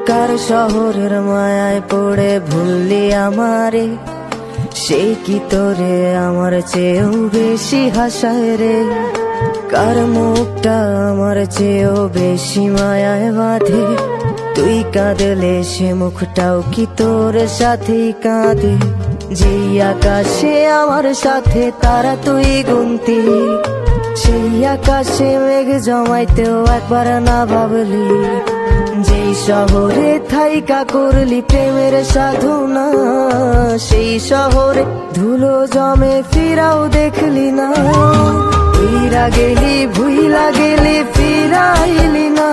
কার শহরের মায়ায় পড়ে ভুললি আমারে, সে কি তোরে আমার চেয়েও বেশি হাসায় রে। কার মুখটা আমার চেয়েও বেশি মায়ায় বাঁধে, তুই কাঁদলে সে মুখটাও কি তোর সাথেই কাঁদে। যেই আকাশে আমার সাথে তারা তুই গুনতি, সেই আকাশে মেঘ জমাইতেও একবার না ভাবলি। যেই শহরে থাইকা করলি প্রেমের সাধনা, সেই শহরে ধুলো জমে ফিরাও দেখলি না। ফিরা গেলি ভুইলা গেলি ফিরাইলি না।